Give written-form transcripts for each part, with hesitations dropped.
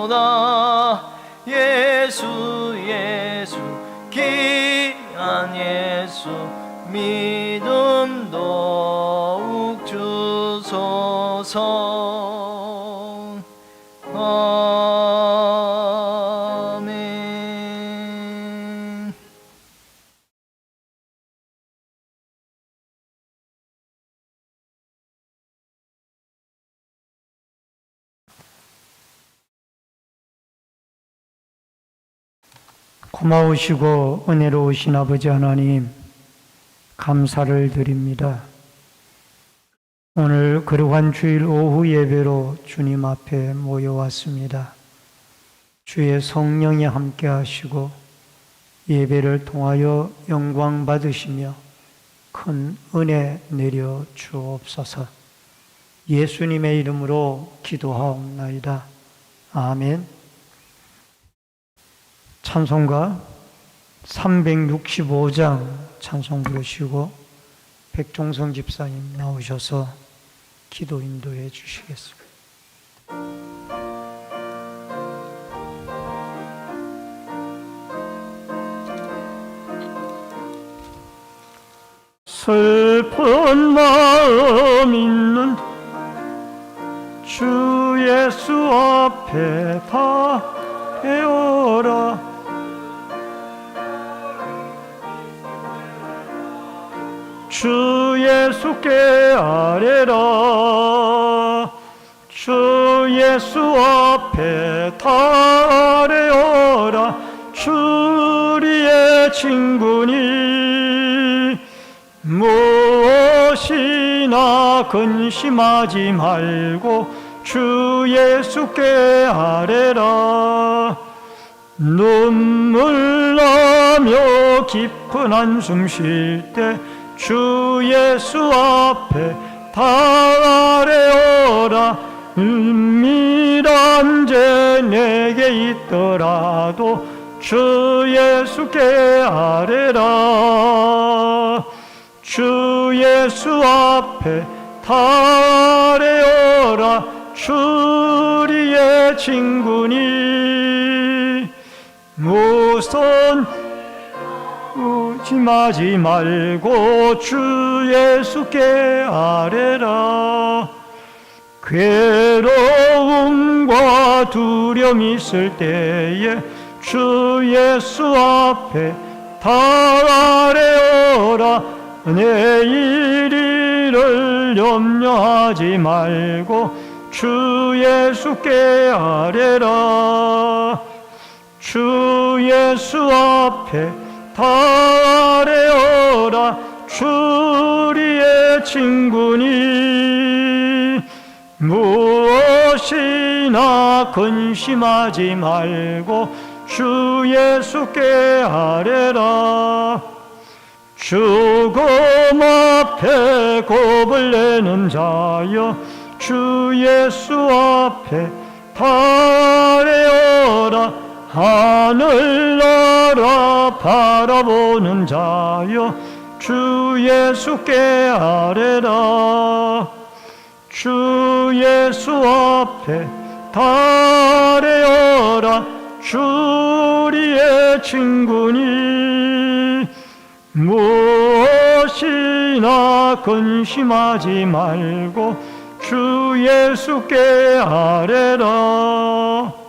예수로다. 예수 예수 귀한 예수 믿음 더욱 주소서. 아멘. 고마우시고 은혜로우신 아버지 하나님, 감사를 드립니다. 오늘 거룩한 주일 오후 예배로 주님 앞에 모여왔습니다. 주의 성령이 함께 하시고 예배를 통하여 영광 받으시며 큰 은혜 내려 주옵소서. 예수님의 이름으로 기도하옵나이다. 아멘. 찬송가 365장 찬송 부르시고 백종성 집사님 나오셔서 기도 인도해 주시겠습니다. 슬픈 마음 있는 주 예수 앞에 바래어라. 주 예수께 아뢰라. 주 예수 앞에 달래어라. 주 우리의 친구니 무엇이나 근심하지 말고 주 예수께 아뢰라. 눈물 나며 깊은 한숨 쉴 때 주 예수 앞에 달래어라. 은밀한 죄 내게 있더라도 주 예수께 아뢰라. 주 예수 앞에 달래어라. 주 우리의 친구니 무슨 의심하지 말고 주 예수께 아뢰라. 괴로움과 두려움이 있을 때에 주 예수 앞에 달래어라. 내일을 염려하지 말고 주 예수께 아뢰라. 주 예수 앞에 달래어라. 주 우리의 친구니 무엇이나 근심하지 말고 주 예수께 아뢰라. 죽음 앞에 겁을 내는 자여 주 예수 앞에 달래어라. 하늘나라 바라보는 자여 주 예수께 아뢰라. 주 예수 앞에 달래어라. 주 우리의 친구니 무엇이나 근심하지 말고 주 예수께 아뢰라.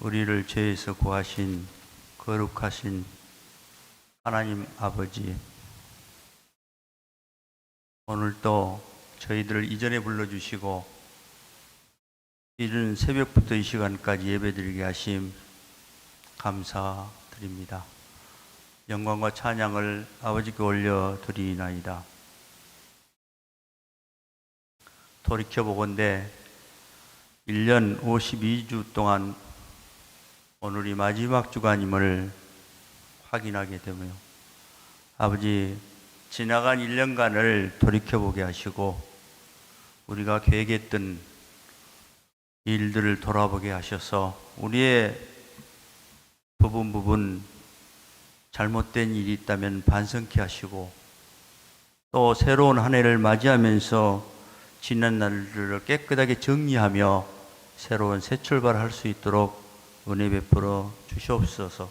우리를 죄에서 구하신 거룩하신 하나님 아버지, 오늘도 저희들을 이전에 불러주시고 이른 새벽부터 이 시간까지 예배드리게 하심 감사드립니다. 영광과 찬양을 아버지께 올려드리나이다. 돌이켜보건대 1년 52주 동안 오늘이 마지막 주간임을 확인하게 되며 아버지 지나간 1년간을 돌이켜보게 하시고 우리가 계획했던 일들을 돌아보게 하셔서 우리의 부분 잘못된 일이 있다면 반성케 하시고, 또 새로운 한 해를 맞이하면서 지난 날들을 깨끗하게 정리하며 새로운 새 출발할 수 있도록 은혜 베풀어 주시옵소서.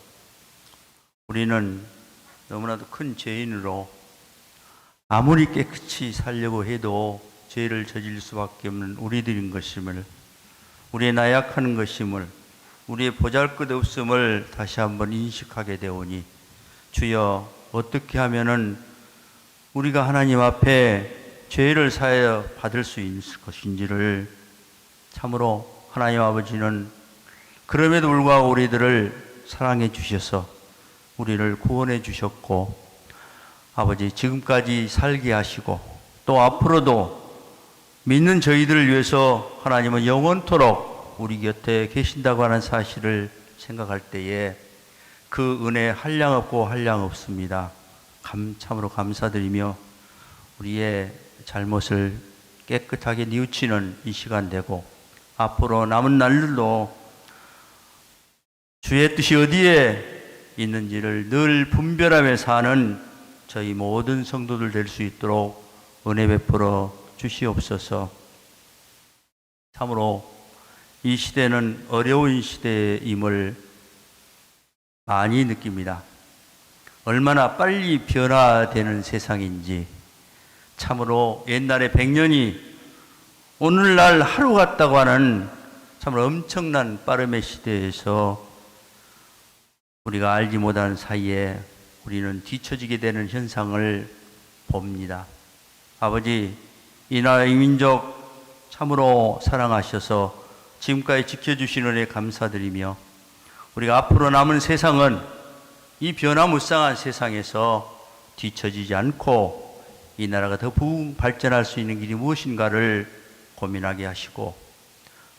우리는 너무나도 큰 죄인으로 아무리 깨끗이 살려고 해도 죄를 저질 수밖에 없는 우리들인 것임을, 우리의 나약한 것임을, 우리의 보잘것없음을 다시 한번 인식하게 되오니, 주여, 어떻게 하면은 우리가 하나님 앞에 죄를 사하여 받을 수 있을 것인지를, 참으로 하나님 아버지는 그럼에도 불구하고 우리들을 사랑해 주셔서 우리를 구원해 주셨고, 아버지 지금까지 살게 하시고 또 앞으로도 믿는 저희들을 위해서 하나님은 영원토록 우리 곁에 계신다고 하는 사실을 생각할 때에 그 은혜 한량없고 한량없습니다. 참으로 감사드리며 우리의 잘못을 깨끗하게 뉘우치는 이 시간 되고, 앞으로 남은 날들도 주의 뜻이 어디에 있는지를 늘 분별하며 사는 저희 모든 성도들 될 수 있도록 은혜 베풀어 주시옵소서. 참으로 이 시대는 어려운 시대임을 많이 느낍니다. 얼마나 빨리 변화되는 세상인지, 참으로 옛날에 100년이 오늘날 하루 같다고 하는 참으로 엄청난 빠름의 시대에서 우리가 알지 못하는 사이에 우리는 뒤처지게 되는 현상을 봅니다. 아버지, 이 나라 이 민족 참으로 사랑하셔서 지금까지 지켜주신 은혜 감사드리며, 우리가 앞으로 남은 세상은 이 변화무쌍한 세상에서 뒤처지지 않고 이 나라가 더 부흥 발전할 수 있는 길이 무엇인가를 고민하게 하시고,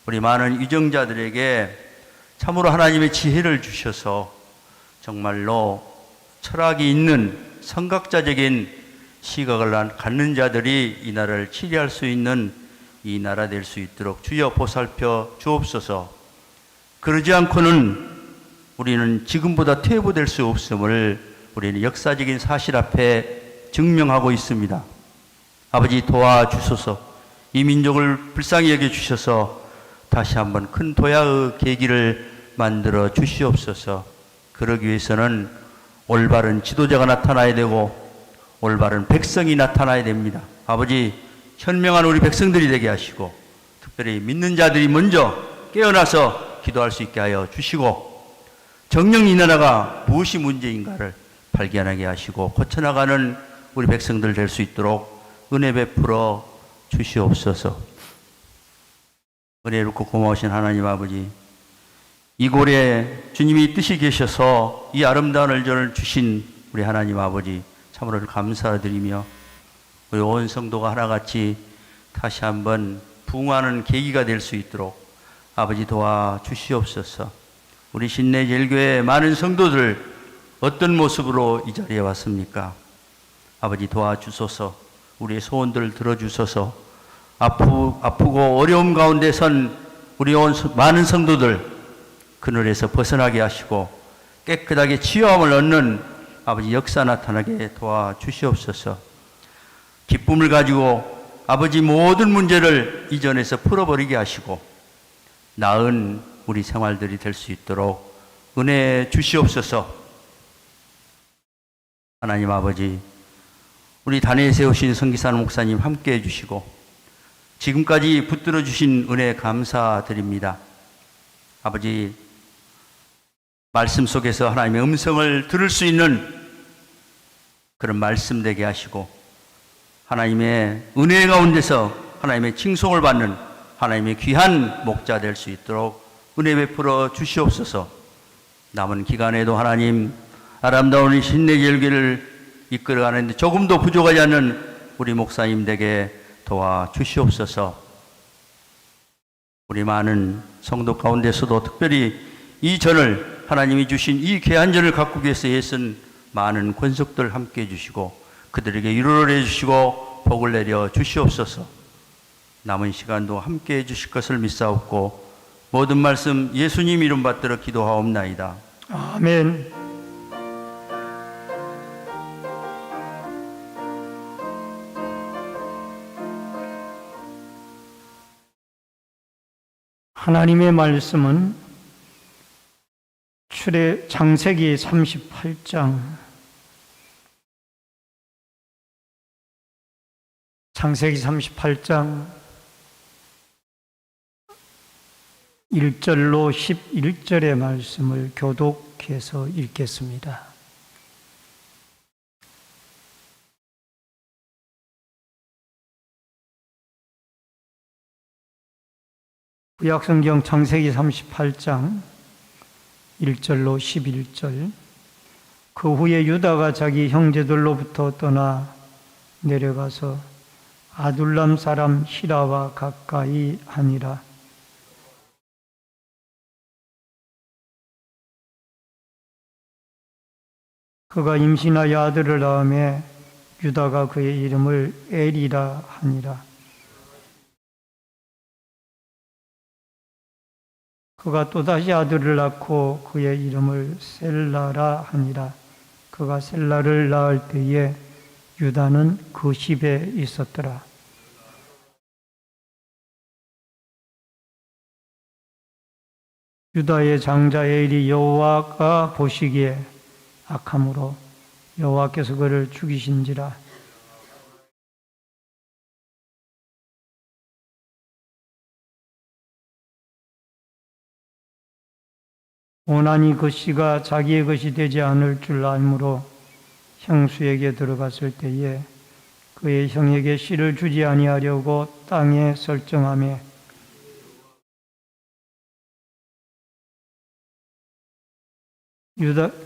우리 많은 위정자들에게 참으로 하나님의 지혜를 주셔서 정말로 철학이 있는 성각자적인 시각을 갖는 자들이 이 나라를 치리할 수 있는 이 나라 될 수 있도록 주여 보살펴 주옵소서. 그러지 않고는 우리는 지금보다 퇴보될 수 없음을 우리는 역사적인 사실 앞에 증명하고 있습니다. 아버지, 도와주소서. 이 민족을 불쌍히 여겨주셔서 다시 한번 큰 도야의 계기를 만들어 주시옵소서. 그러기 위해서는 올바른 지도자가 나타나야 되고 올바른 백성이 나타나야 됩니다. 아버지, 현명한 우리 백성들이 되게 하시고, 특별히 믿는 자들이 먼저 깨어나서 기도할 수 있게 하여 주시고, 정녕 이 나라가 무엇이 문제인가를 발견하게 하시고 고쳐나가는 우리 백성들 될 수 있도록 은혜 베풀어 주시옵소서. 은혜롭고 고마우신 하나님 아버지, 이 고래 주님이 뜻이 계셔서 이 아름다운 얼전을 주신 우리 하나님 아버지, 참으로 감사드리며 우리 온 성도가 하나같이 다시 한번 부흥하는 계기가 될 수 있도록 아버지 도와주시옵소서. 우리 신내제일교회 많은 성도들 어떤 모습으로 이 자리에 왔습니까? 아버지 도와주소서. 우리의 소원들을 들어주소서. 아프고 어려움 가운데 선 우리 온 많은 성도들 그늘에서 벗어나게 하시고 깨끗하게 치유함을 얻는 아버지 역사 나타나게 도와주시옵소서. 기쁨을 가지고 아버지 모든 문제를 이전에서 풀어버리게 하시고 나은 우리 생활들이 될 수 있도록 은혜 주시옵소서. 하나님 아버지, 우리 단회에 세우신 성기산 목사님 함께해 주시고 지금까지 붙들어 주신 은혜 감사드립니다. 아버지, 말씀 속에서 하나님의 음성을 들을 수 있는 그런 말씀 되게 하시고 하나님의 은혜 가운데서 하나님의 칭송을 받는 하나님의 귀한 목자 될 수 있도록 은혜 베풀어 주시옵소서. 남은 기간에도 하나님 아름다운 신내제일교회를 이끌어가는데 조금도 부족하지 않는 우리 목사님 되게 도와주시옵소서. 우리 많은 성도 가운데서도 특별히 이 전을 하나님이 주신 이 귀한 전을 가꾸기 위해서 애쓴 많은 권속들 함께 해주시고 그들에게 위로를 해주시고 복을 내려 주시옵소서. 남은 시간도 함께 해주실 것을 믿사옵고 모든 말씀 예수님 이름 받들어 기도하옵나이다. 아멘. 하나님의 말씀은 창세기 38장 창세기 38장 1절로 11절의 말씀을 교독해서 읽겠습니다. 구약성경 창세기 38장 1절로 11절. 그 후에 유다가 자기 형제들로부터 떠나 내려가서 아둘람 사람 히라와 가까이 하니라. 그가 임신하여 아들을 낳음에 유다가 그의 이름을 엘이라 하니라. 그가 또다시 아들을 낳고 그의 이름을 셀라라 하니라. 그가 셀라를 낳을 때에 유다는 그 집에 있었더라. 유다의 장자 엘이 여호와가 보시기에 악함으로 여호와께서 그를 죽이신지라. 오나니 그 씨가 자기의 것이 되지 않을 줄 알므로 형수에게 들어갔을 때에 그의 형에게 씨를 주지 아니하려고 땅에 설정하며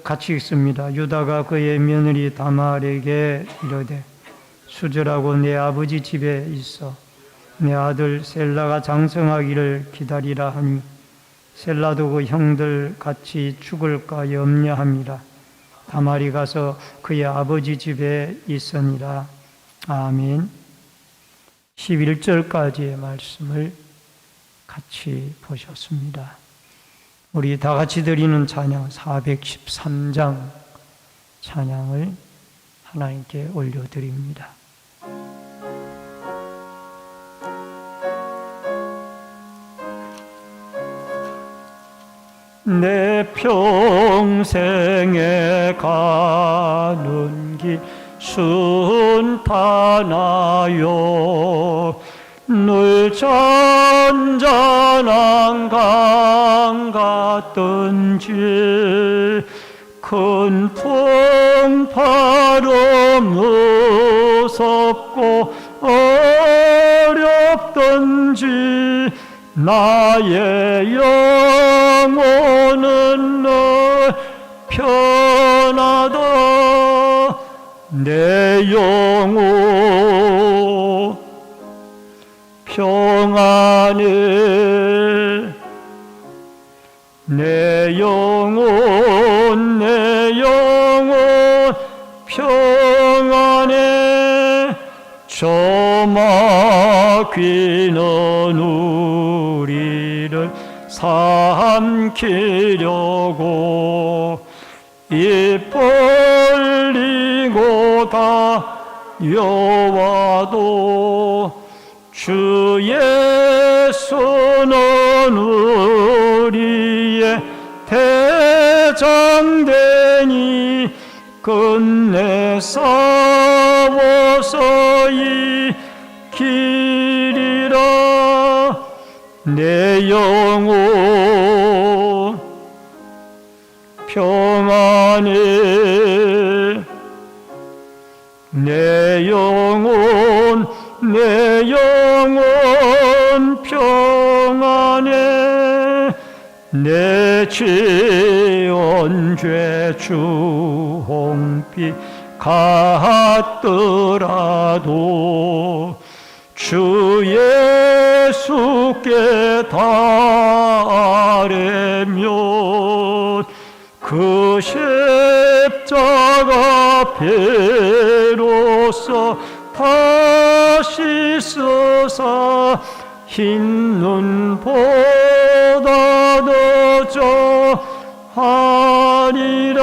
같이 읽습니다. 유다가 그의 며느리 다말에게 이르되 수절하고 내 아버지 집에 있어 내 아들 셀라가 장성하기를 기다리라 하니 셀라도 그 형들 같이 죽을까 염려함이라. 다말이 가서 그의 아버지 집에 있으니라. 아멘. 11절까지의 말씀을 같이 보셨습니다. 우리 다 같이 드리는 찬양 413장 찬양을 하나님께 올려드립니다. 내 평생에 가는 길 순탄하여 늘 잔잔한 강 같던지 큰 풍파로 무섭고 어렵던지 나의 영혼은 늘 편하다. 내 영혼 평안해. 내 영혼 평안해. 저 마귀는 우리를 삼키려고 입 벌리고 다여와도 주 예수는 우리의 대장되니 끝내 싸워서 이기리라. 내 영혼 평안해. 내 영혼 평안해. 내 지은 죄 주홍빛 같더라도 주 예수께 달래면 그 십자가 배로써 다시 쓰사 흰 눈보다 하리라.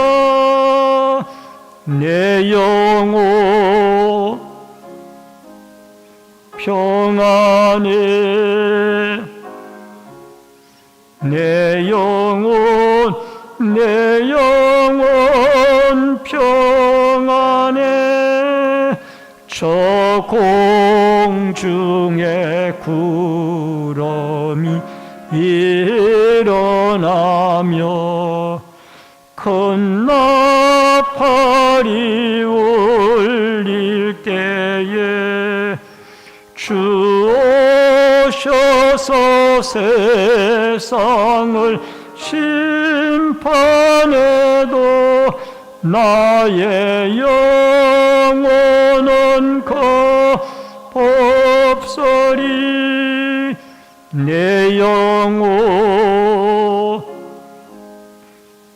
내 영혼 평안해. 내 영혼 평안해. 저 공중에 구름이 일어나며 큰 나팔이 울릴 때에 주 오셔서 세상을 심판해도 나의 영혼은 겁없으리. 내 영혼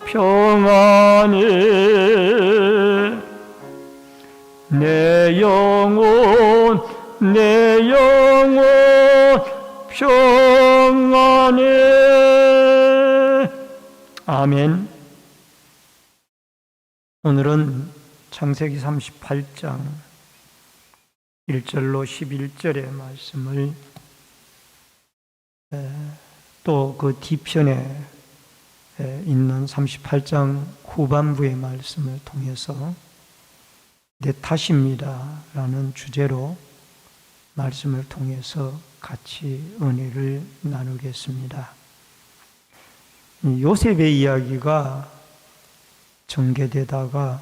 평안해. 내 영혼 평안해. 아멘. 오늘은 창세기 38장 1절로 11절의 말씀을 또 그 뒤편에 있는 38장 후반부의 말씀을 통해서 내 탓입니다 라는 주제로 말씀을 통해서 같이 은혜를 나누겠습니다. 요셉의 이야기가 전개되다가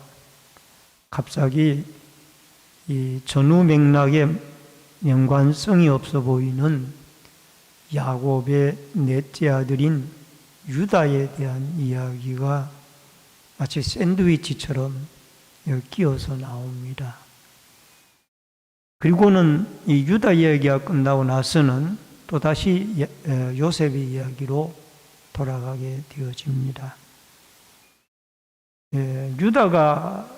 갑자기 이 전후 맥락에 연관성이 없어 보이는 야곱의 넷째 아들인 유다에 대한 이야기가 마치 샌드위치처럼 끼어서 나옵니다. 그리고는 이 유다 이야기가 끝나고 나서는 또다시 요셉의 이야기로 돌아가게 되어집니다. 유다가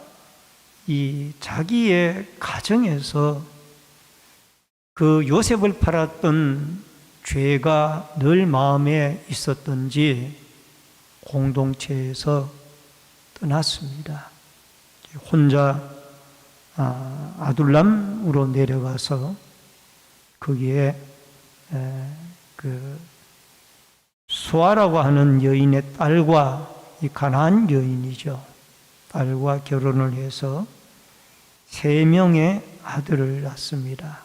이 자기의 가정에서 그 요셉을 팔았던 죄가 늘 마음에 있었던지 공동체에서 떠났습니다. 혼자 아둘람으로 내려가서 거기에 그 수아라고 하는 여인의 딸과 이 가나안 여인이죠. 딸과 결혼을 해서 3명의 아들을 낳습니다.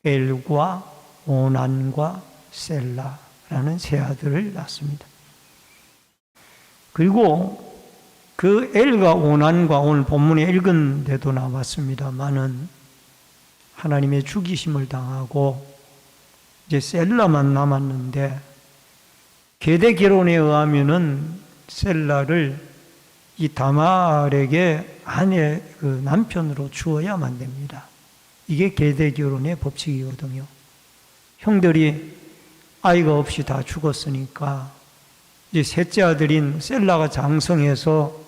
엘과 오난과 셀라라는 3아들을 낳습니다. 그리고 그 엘과 오난과 오늘 본문에 읽은 데도 나왔습니다만은 하나님의 죽이심을 당하고 이제 셀라만 남았는데 계대 결혼에 의하면은 셀라를 이 다말에게 아내 그 남편으로 주어야만 됩니다. 이게 계대 결혼의 법칙이거든요. 형들이 아이가 없이 다 죽었으니까 이제 셋째 아들인 셀라가 장성해서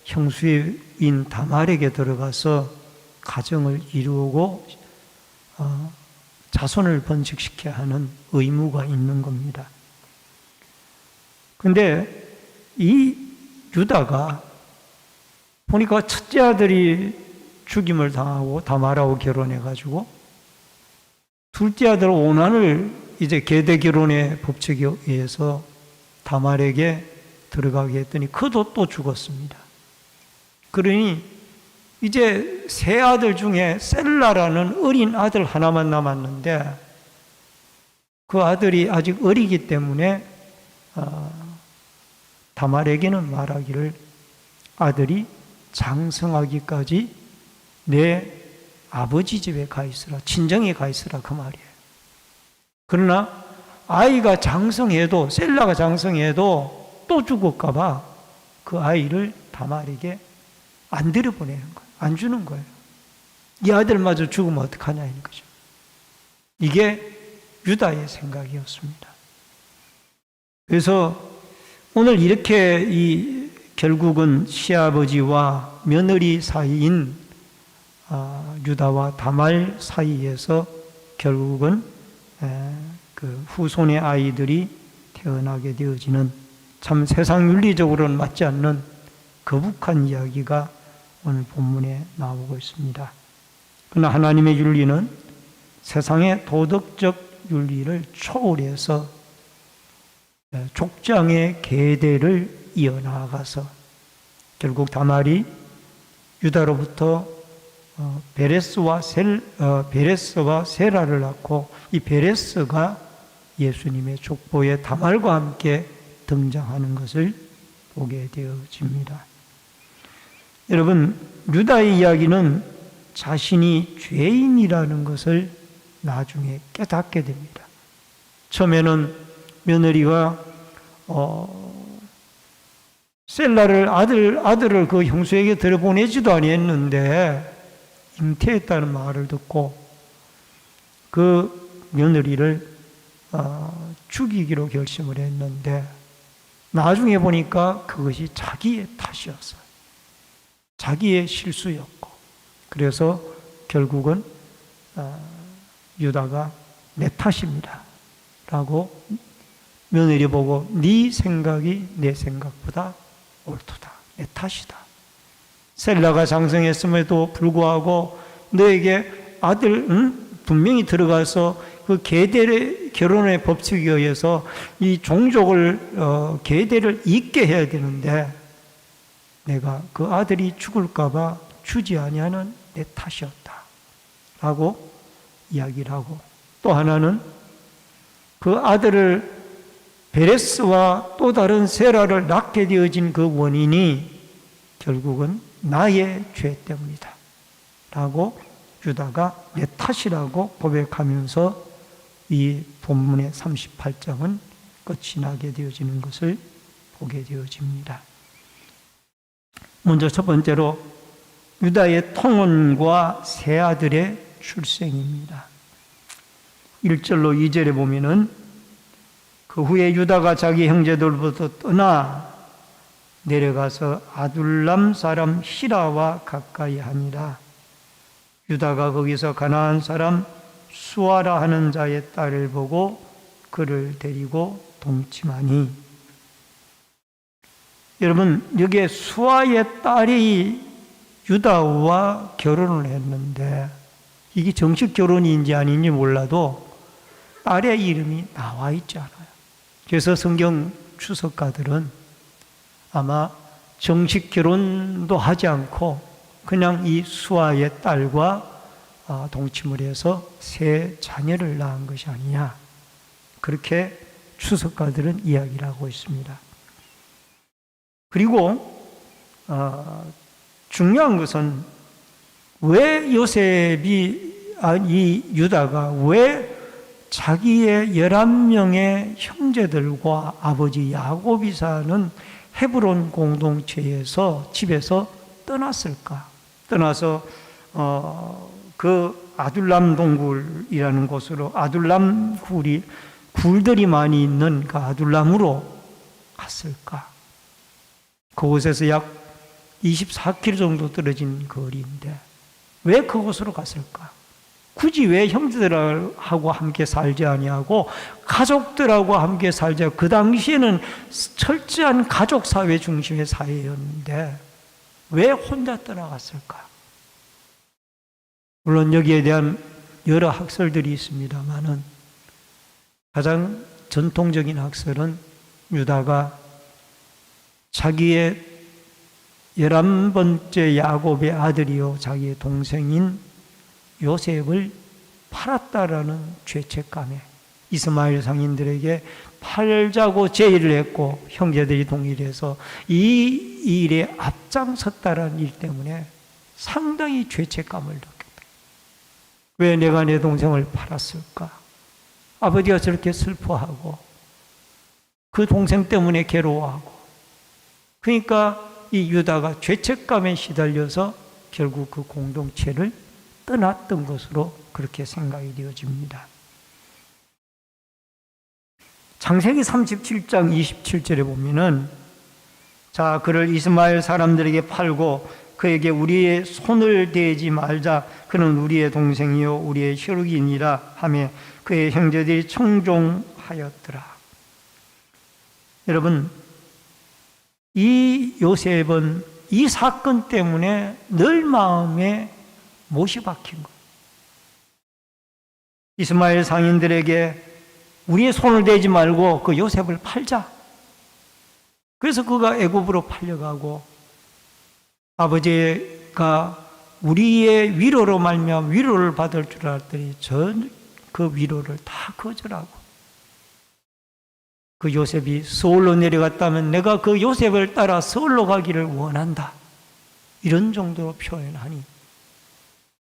형수인 다말에게 들어가서 가정을 이루고 자손을 번식시켜야 하는 의무가 있는 겁니다. 근데 이 유다가 보니까 첫째 아들이 죽임을 당하고 다말하고 결혼해가지고 둘째 아들 오난을 이제 계대 결혼의 법칙에 의해서 다말에게 들어가게 했더니 그도 또 죽었습니다. 그러니 이제 3아들 중에 셀라라는 어린 아들 하나만 남았는데 그 아들이 아직 어리기 때문에 다말에게는 말하기를 아들이 장성하기까지 내 아버지 집에 가 있으라, 친정에 가 있으라 그 말이에요. 그러나 아이가 장성해도, 셀라가 장성해도 또 죽을까 봐 그 아이를 다말에게 안 들여보내는 거예요. 안 주는 거예요. 이 아들마저 죽으면 어떡하냐 이런 거죠. 이게 유다의 생각이었습니다. 그래서 오늘 이렇게 결국은 시아버지와 며느리 사이인 유다와 다말 사이에서 결국은 그 후손의 아이들이 태어나게 되어지는 참 세상 윤리적으로는 맞지 않는 거북한 이야기가 오늘 본문에 나오고 있습니다. 그러나 하나님의 윤리는 세상의 도덕적 윤리를 초월해서 족장의 계대를 이어나가서 결국 다말이 유다로부터 베레스와 세라를 낳고 이 베레스가 예수님의 족보에 다말과 함께 등장하는 것을 보게 되어집니다. 여러분, 유다의 이야기는 자신이 죄인이라는 것을 나중에 깨닫게 됩니다. 처음에는 며느리가 셀라를 아들을 그 형수에게 들여보내지도 아니했는데 잉태했다는 말을 듣고 그 며느리를 죽이기로 결심을 했는데 나중에 보니까 그것이 자기의 탓이었어요. 자기의 실수였고 그래서 결국은 유다가 내 탓입니다 라고 며느리 보고 네 생각이 내 생각보다 옳도다. 내 탓이다. 셀라가 장성했음에도 불구하고 너에게 아들 분명히 들어가서 그 계대 결혼의 법칙에 의해서 이 종족을 계대를 잇게 해야 되는데 내가 그 아들이 죽을까 봐 주지 아니하는 내 탓이었다 라고 이야기를 하고 또 하나는 그 아들을 베레스와 또 다른 세라를 낳게 되어진 그 원인이 결국은 나의 죄 때문이다 라고 유다가 내 탓이라고 고백하면서 이 본문의 38장은 끝이 나게 되어지는 것을 보게 되어집니다. 먼저 첫 번째로 유다의 통혼과 세 아들의 출생입니다. 1절로 2절에 보면은 그 후에 유다가 자기 형제들부터 떠나 내려가서 아둘람 사람 히라와 가까이 하니라. 유다가 거기서 가나안 사람 수아라 하는 자의 딸을 보고 그를 데리고 동침하니. 여러분, 여기에 수아의 딸이 유다와 결혼을 했는데 이게 정식 결혼인지 아닌지 몰라도 딸의 이름이 나와 있지 않아요. 그래서 성경 추석가들은 아마 정식 결혼도 하지 않고 그냥 이 수아의 딸과 동침을 해서 세 자녀를 낳은 것이 아니냐, 그렇게 추석가들은 이야기를 하고 있습니다. 그리고 중요한 것은 왜 요셉이 이 유다가 왜 자기의 11명의 형제들과 아버지 야곱이 사는 헤브론 공동체에서 집에서 떠났을까? 떠나서 그 아둘람 동굴이라는 곳으로, 아둘람 굴들이 많이 있는 그 아둘람으로 갔을까? 그곳에서 약 24km 정도 떨어진 거리인데 왜 그곳으로 갔을까? 굳이 왜 형제들하고 함께 살지 아니하고 가족들하고 함께 살자? 그 당시에는 철저한 가족 사회 중심의 사회였는데 왜 혼자 떠나갔을까? 물론 여기에 대한 여러 학설들이 있습니다만은 가장 전통적인 학설은 유다가 자기의 11번째 야곱의 아들이요 자기의 동생인 요셉을 팔았다라는 죄책감에 이스마엘 상인들에게 팔자고 제의를 했고 형제들이 동의해서 이 일에 앞장섰다라는 일 때문에 상당히 죄책감을 느꼈다. 왜 내가 내 동생을 팔았을까? 아버지가 저렇게 슬퍼하고 그 동생 때문에 괴로워하고, 그러니까 이 유다가 죄책감에 시달려서 결국 그 공동체를 떠났던 것으로 그렇게 생각이 되어집니다. 창세기 37장 27절에 보면은 자, 그를 이스마엘 사람들에게 팔고 그에게 우리의 손을 대지 말자. 그는 우리의 동생이요 우리의 혈육이니라 하며 그의 형제들이 청종하였더라. 여러분, 이 요셉은 이 사건 때문에 늘 마음에 못이 박힌 거예요. 이스마엘 상인들에게 우리의 손을 대지 말고 그 요셉을 팔자. 그래서 그가 애굽으로 팔려가고 아버지가 우리의 위로로 말미암아 위로를 받을 줄 알았더니 그 위로를 다 거절하고 그 요셉이 서울로 내려갔다면 내가 그 요셉을 따라 서울로 가기를 원한다. 이런 정도로 표현하니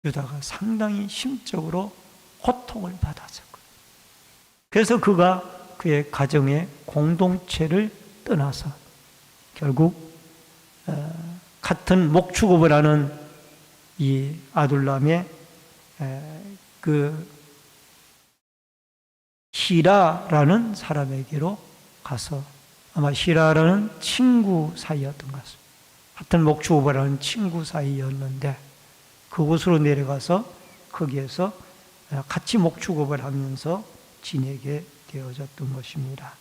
유다가 상당히 심적으로 고통을 받았었거든요. 그래서 그가 그의 가정의 공동체를 떠나서 결국 같은 목축업을 하는 이 아둘람의 그 히라라는 사람에게로 가서 아마 히라라는 친구 사이였던 것 같습니다. 같은 목축업을 하는 친구 사이였는데 그곳으로 내려가서 거기에서 같이 목축업을 하면서 지내게 되어졌던 것입니다.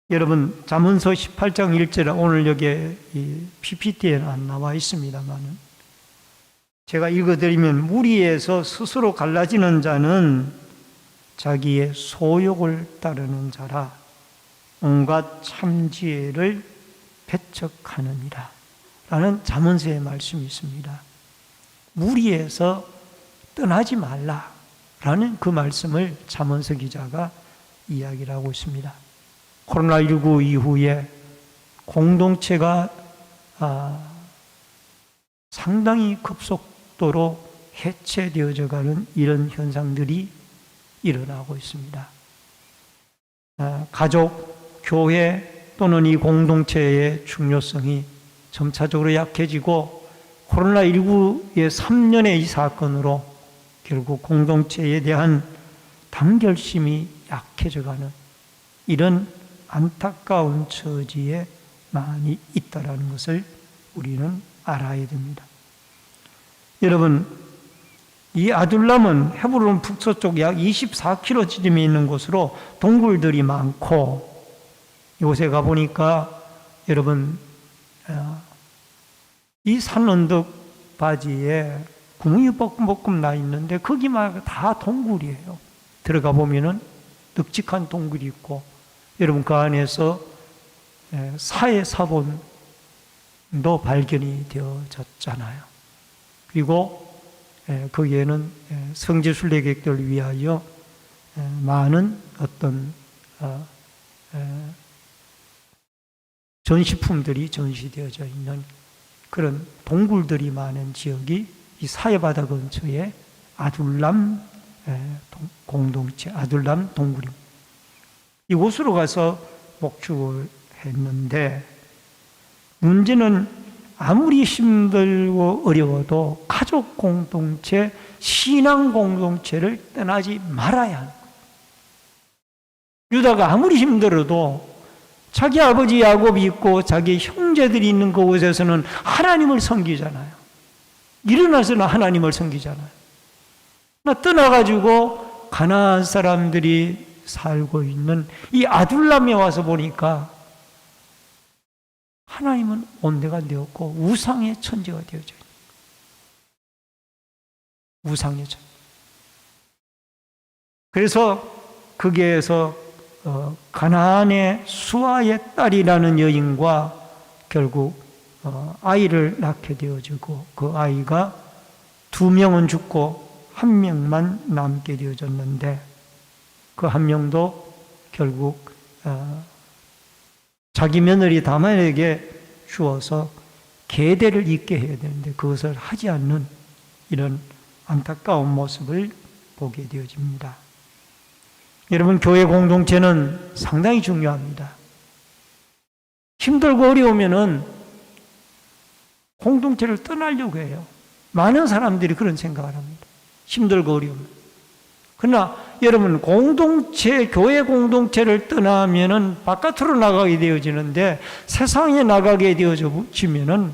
여러분 잠언서 18장 1절에 오늘 여기에 이 PPT에는 안 나와 있습니다만 제가 읽어드리면 무리에서 스스로 갈라지는 자는 자기의 소욕을 따르는 자라 온갖 참지혜를 배척하느니라 라는 잠언서의 말씀이 있습니다. 무리에서 떠나지 말라라는 그 말씀을 잠언서 기자가 이야기를 하고 있습니다. 코로나19 이후에 공동체가 상당히 급속도로 해체되어져 가는 이런 현상들이 일어나고 있습니다. 가족, 교회 또는 이 공동체의 중요성이 점차적으로 약해지고 코로나19의 3년의 이 사건으로 결국 공동체에 대한 단결심이 약해져가는 이런 안타까운 처지에 많이 있다는 것을 우리는 알아야 됩니다. 여러분, 이 아둘람은 헤브론 북서쪽 약 24km 지점에 있는 곳으로 동굴들이 많고 이곳에 가보니까 여러분 이 산 언덕 바지에 구멍이 뻐끔뻐끔 나 있는데 거기만 다 동굴이에요. 들어가 보면은 널찍한 동굴이 있고 여러분 그 안에서 사의 사본도 발견이 되어졌잖아요. 그리고 거기에는 성지 순례객들을 위하여 많은 어떤 전시품들이 전시되어져 있는 그런 동굴들이 많은 지역이 이 사해바다 근처에 아둘람 공동체, 아둘람 동굴입니다. 이곳으로 가서 목축을 했는데 문제는 아무리 힘들고 어려워도 가족 공동체, 신앙 공동체를 떠나지 말아야 합니다. 유다가 아무리 힘들어도 자기 아버지 야곱이 있고 자기 형제들이 있는 그곳에서는 하나님을 섬기잖아요. 일어나서는 하나님을 섬기잖아요. 떠나가지고 가나안 사람들이 살고 있는 이 아둘람에 와서 보니까 하나님은 온데가 되었고 우상의 천지가 되어져 있는 우상의 천지. 그래서 거기에서 가나안의 수아의 딸이라는 여인과 결국 아이를 낳게 되어지고 그 아이가 2명은 죽고 1명만 남게 되어졌는데 그 1명도 결국 자기 며느리 다말에게 주어서 계대를 잇게 해야 되는데 그것을 하지 않는 이런 안타까운 모습을 보게 되어집니다. 여러분, 교회 공동체는 상당히 중요합니다. 힘들고 어려우면은 공동체를 떠나려고 해요. 많은 사람들이 그런 생각을 합니다. 힘들고 어려우면. 그러나 여러분, 공동체, 교회 공동체를 떠나면은 바깥으로 나가게 되어지는데 세상에 나가게 되어지면은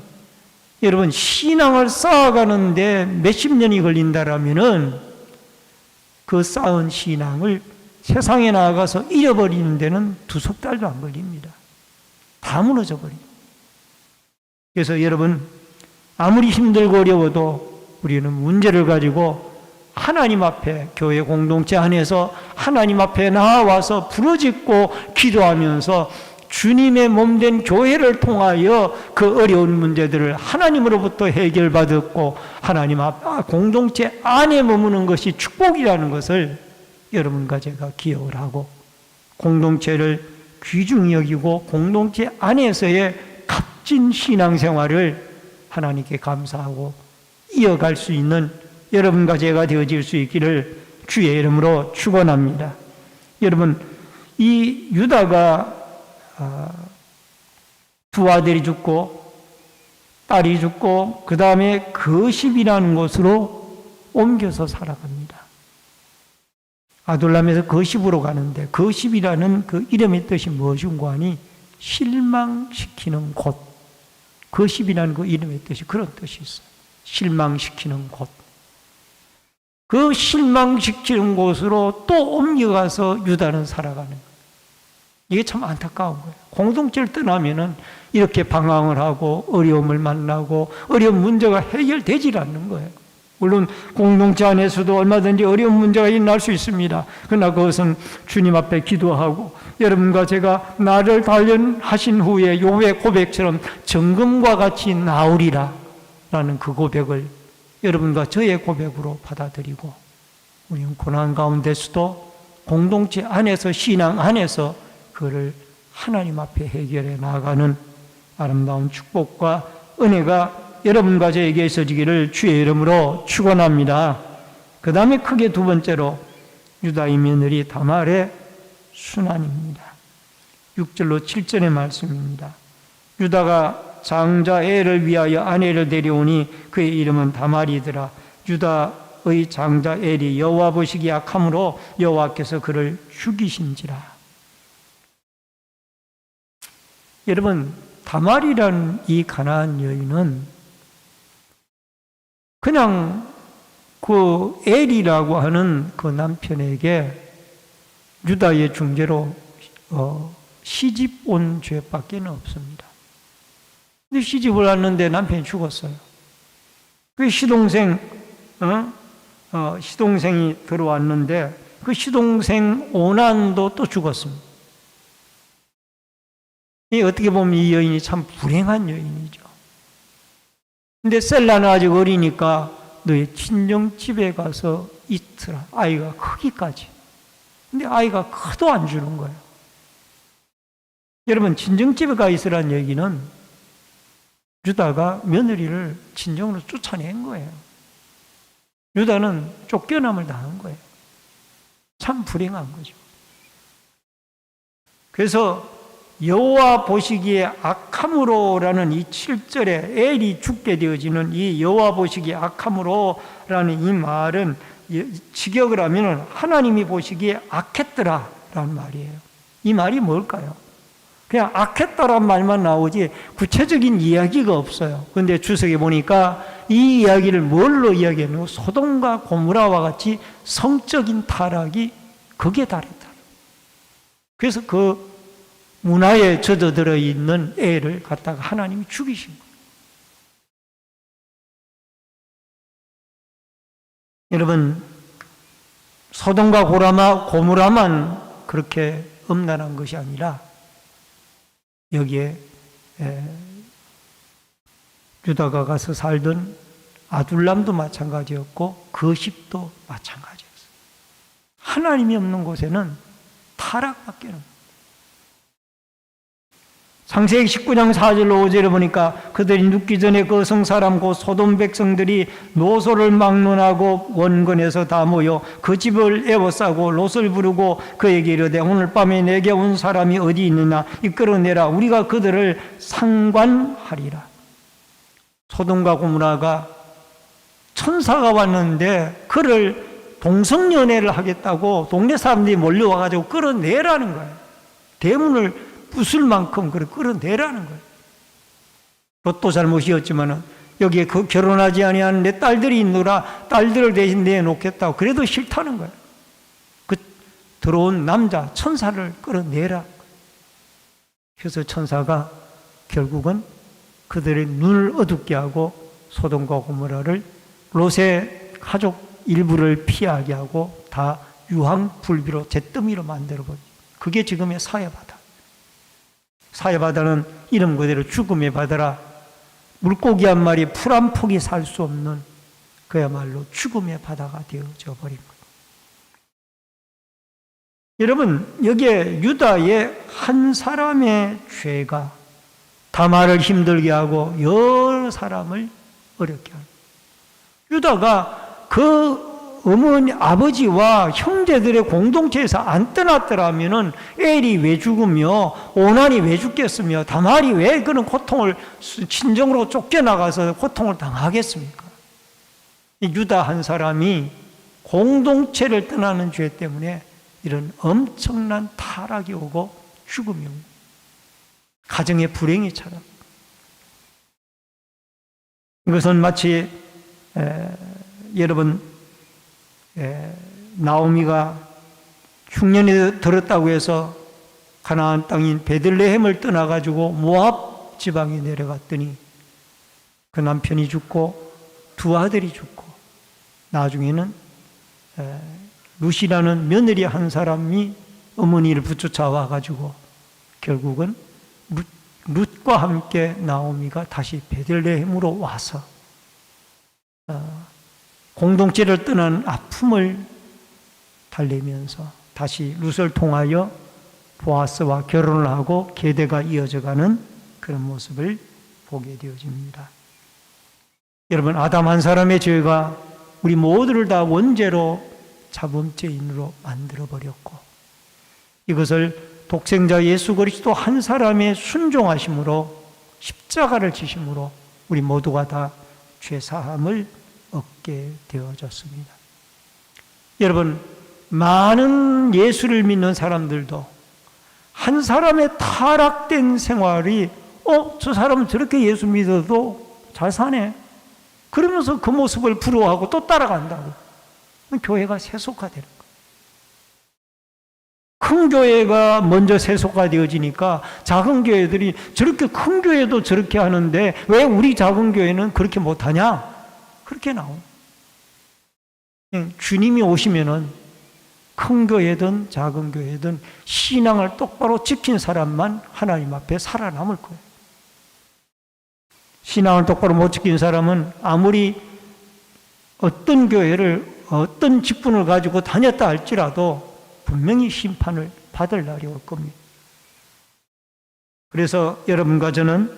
여러분, 신앙을 쌓아가는데 몇십 년이 걸린다라면은 그 쌓은 신앙을 세상에 나가서 잃어버리는 데는 2-3달도 안 걸립니다. 다 다 무너져 버려요. 그래서 여러분, 아무리 힘들고 어려워도 우리는 문제를 가지고 하나님 앞에, 교회 공동체 안에서 하나님 앞에 나와서 부르짖고 기도하면서 주님의 몸된 교회를 통하여 그 어려운 문제들을 하나님으로부터 해결받았고 하나님 앞 공동체 안에 머무는 것이 축복이라는 것을 여러분과 제가 기억을 하고, 공동체를 귀중히 여기고 공동체 안에서의 값진 신앙생활을 하나님께 감사하고 이어갈 수 있는 여러분과 제가 되어질 수 있기를 주의 이름으로 축원합니다. 여러분, 이 유다가 두 아들이 죽고 딸이 죽고 그 다음에 거십이라는 곳으로 옮겨서 살아갑니다. 아둘람에서 거십으로 가는데, 거십이라는 그 이름의 뜻이 무엇인가 하니 실망시키는 곳. 거십이라는 그 이름의 뜻이 그런 뜻이 있어요. 실망시키는 곳. 그 실망시키는 곳으로 또 옮겨가서 유다는 살아가는 거예요. 이게 참 안타까운 거예요. 공동체를 떠나면은 이렇게 방황을 하고 어려움을 만나고 어려운 문제가 해결되질 않는 거예요. 물론 공동체 안에서도 얼마든지 어려운 문제가 일어날 수 있습니다. 그러나 그것은 주님 앞에 기도하고, 여러분과 제가 나를 단련하신 후에 욥의 고백처럼 정금과 같이 나으리라 라는 그 고백을 여러분과 저의 고백으로 받아들이고, 우리는 고난 가운데서도 공동체 안에서, 신앙 안에서 그를 하나님 앞에 해결해 나가는 아름다운 축복과 은혜가 여러분과 저에게 있어지기를 주의 이름으로 축원합니다. 그 다음에 크게 두 번째로 유다의 며느리 다말의 순환입니다. 6절로 7절의 말씀입니다. 유다가 장자 엘을 위하여 아내를 데려오니 그의 이름은 다말이더라. 유다의 장자 엘이 여호와 보시기에 악함으로 여호와께서 그를 죽이신지라. 여러분, 다말이라는 이 가나안 여인은 그냥 그 엘이라고 하는 그 남편에게 유다의 중재로 시집 온 죄밖에 없습니다. 근데 시집을 왔는데 남편이 죽었어요. 그 시동생이 들어왔는데 그 시동생 오난도 또 죽었습니다. 어떻게 보면 이 여인이 참 불행한 여인이죠. 근데 셀라는 아직 어리니까 너의 친정집에 가서 있더라. 아이가 크기까지. 근데 아이가 커도 안 주는 거예요. 여러분, 친정집에 가 있으라는 얘기는 유다가 며느리를 친정으로 쫓아낸 거예요. 유다는 쫓겨남을 당한 거예요. 참 불행한 거죠. 그래서 여호와 보시기에 악함으로라는 이 7절에 엘이 죽게 되어지는 이 여호와 보시기에 악함으로라는 이 말은 직역을 하면 하나님이 보시기에 악했더라라는 말이에요. 이 말이 뭘까요? 그냥 악했다란 말만 나오지 구체적인 이야기가 없어요. 그런데 주석에 보니까 이 이야기를 뭘로 이야기하냐면 소돔과 고모라와 같이 성적인 타락이 극에 달했다. 그래서 그 문화에 젖어들어 있는 애를 갖다가 하나님이 죽이신 거예요. 여러분, 소돔과 고모라만 그렇게 음란한 것이 아니라 여기에 유다가 가서 살던 아둘람도 마찬가지였고 거십도 마찬가지였어요. 하나님이 없는 곳에는 타락밖에 없는. 창세기 19장 4절로 5절에 보니까 그들이 눕기 전에 그 성사람 곧 소돔 백성들이 노소를 막론하고 원근에서 다 모여 그 집을 에워싸고 롯을 부르고 그에게 이르되 오늘 밤에 내게 온 사람이 어디 있느냐 이끌어내라 우리가 그들을 상관하리라. 소돔과 고모라가 천사가 왔는데 그를 동성연애를 하겠다고 동네 사람들이 몰려와가지고 끌어내라는 거예요. 대문을 부술 만큼 그걸 끌어내라는 거예요. 롯도 잘못이었지만은 여기에 그 결혼하지 아니한 내 딸들이 있노라 딸들을 대신 내놓겠다고 그래도 싫다는 거예요. 그 들어온 남자 천사를 끌어내라. 그래서 천사가 결국은 그들의 눈을 어둡게 하고 소돔과 고모라를 롯의 가족 일부를 피하게 하고 다 유황불비로 잿더미로 만들어버리죠. 그게 지금의 사해바다. 사해바다는 이름 그대로 죽음의 바다라, 물고기 한 마리, 풀 한 폭이 살 수 없는 그야말로 죽음의 바다가 되어져 버린 거예요. 여러분, 여기에 유다의 한 사람의 죄가 다말을 힘들게 하고 여러 사람을 어렵게 하는 거예요. 유다가 그 어머니, 아버지와 형제들의 공동체에서 안 떠났더라면은 엘이 왜 죽으며 오난이 왜 죽겠으며 다말이 왜 그런 고통을 친정으로 쫓겨나가서 고통을 당하겠습니까? 유다 한 사람이 공동체를 떠나는 죄 때문에 이런 엄청난 타락이 오고 죽음이 오고 가정의 불행이 찾아. 이것은 마치 여러분 나오미가 흉년이 들었다고 해서 가나안 땅인 베들레헴을 떠나가지고 모압 지방에 내려갔더니 그 남편이 죽고 두 아들이 죽고 나중에는 룻이라는 며느리 한 사람이 어머니를 붙여잡아 가지고 결국은 룻과 함께 나오미가 다시 베들레헴으로 와서 공동체를 떠난 아픔을 달래면서 다시 룻을 통하여 보아스와 결혼을 하고 계대가 이어져가는 그런 모습을 보게 되어집니다. 여러분, 아담 한 사람의 죄가 우리 모두를 다 원죄로 자범죄인으로 만들어버렸고 이것을 독생자 예수 그리스도 한 사람의 순종하심으로 십자가를 지심으로 우리 모두가 다 죄사함을 얻게 되어졌습니다. 여러분, 많은 예수를 믿는 사람들도 한 사람의 타락된 생활이 저 사람은 저렇게 예수 믿어도 잘 사네 그러면서 그 모습을 부러워하고 또 따라간다고 교회가 세속화되는 거예요. 큰 교회가 먼저 세속화되어지니까 작은 교회들이 저렇게 큰 교회도 저렇게 하는데 왜 우리 작은 교회는 그렇게 못하냐? 그렇게 나옵니다. 주님이 오시면은 큰 교회든 작은 교회든 신앙을 똑바로 지킨 사람만 하나님 앞에 살아남을 거예요. 신앙을 똑바로 못 지킨 사람은 아무리 어떤 교회를 어떤 직분을 가지고 다녔다 할지라도 분명히 심판을 받을 날이 올 겁니다. 그래서 여러분과 저는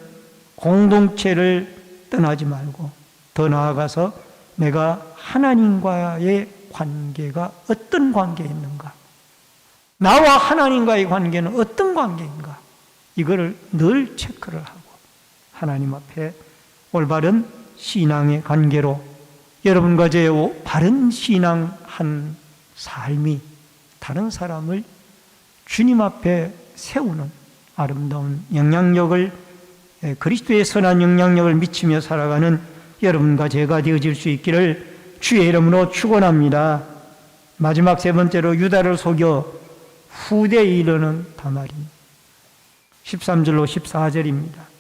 공동체를 떠나지 말고 더 나아가서 내가 하나님과의 관계가 어떤 관계에 있는가, 나와 하나님과의 관계는 어떤 관계인가, 이거를 늘 체크를 하고 하나님 앞에 올바른 신앙의 관계로 여러분과 저의 바른 신앙한 삶이 다른 사람을 주님 앞에 세우는 아름다운 영향력을, 그리스도의 선한 영향력을 미치며 살아가는 여러분과 제가 되어질 수 있기를 주의 이름으로 축원합니다. 마지막 세 번째로 유다를 속여 후대에 이르는 다말입니다. 13절로 14절입니다.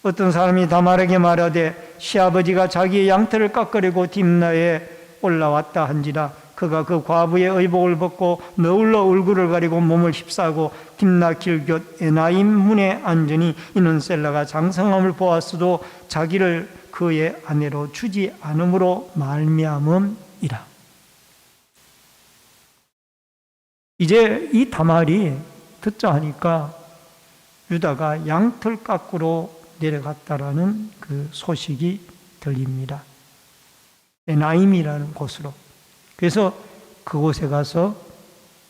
어떤 사람이 다말에게 말하되 시아버지가 자기의 양털을 깎으려고 딥나에 올라왔다 한지라 그가 그 과부의 의복을 벗고 너울로 얼굴을 가리고 몸을 휩싸고 딥나 길곁 에나임 문에 앉으니 이는 셀라가 장성함을 보았어도 자기를 그의 아내로 주지 않음으로 말미암음이라. 이제 이 다말이 듣자 하니까 유다가 양털 깎으러 내려갔다라는 그 소식이 들립니다. 에나임이라는 곳으로. 그래서 그곳에 가서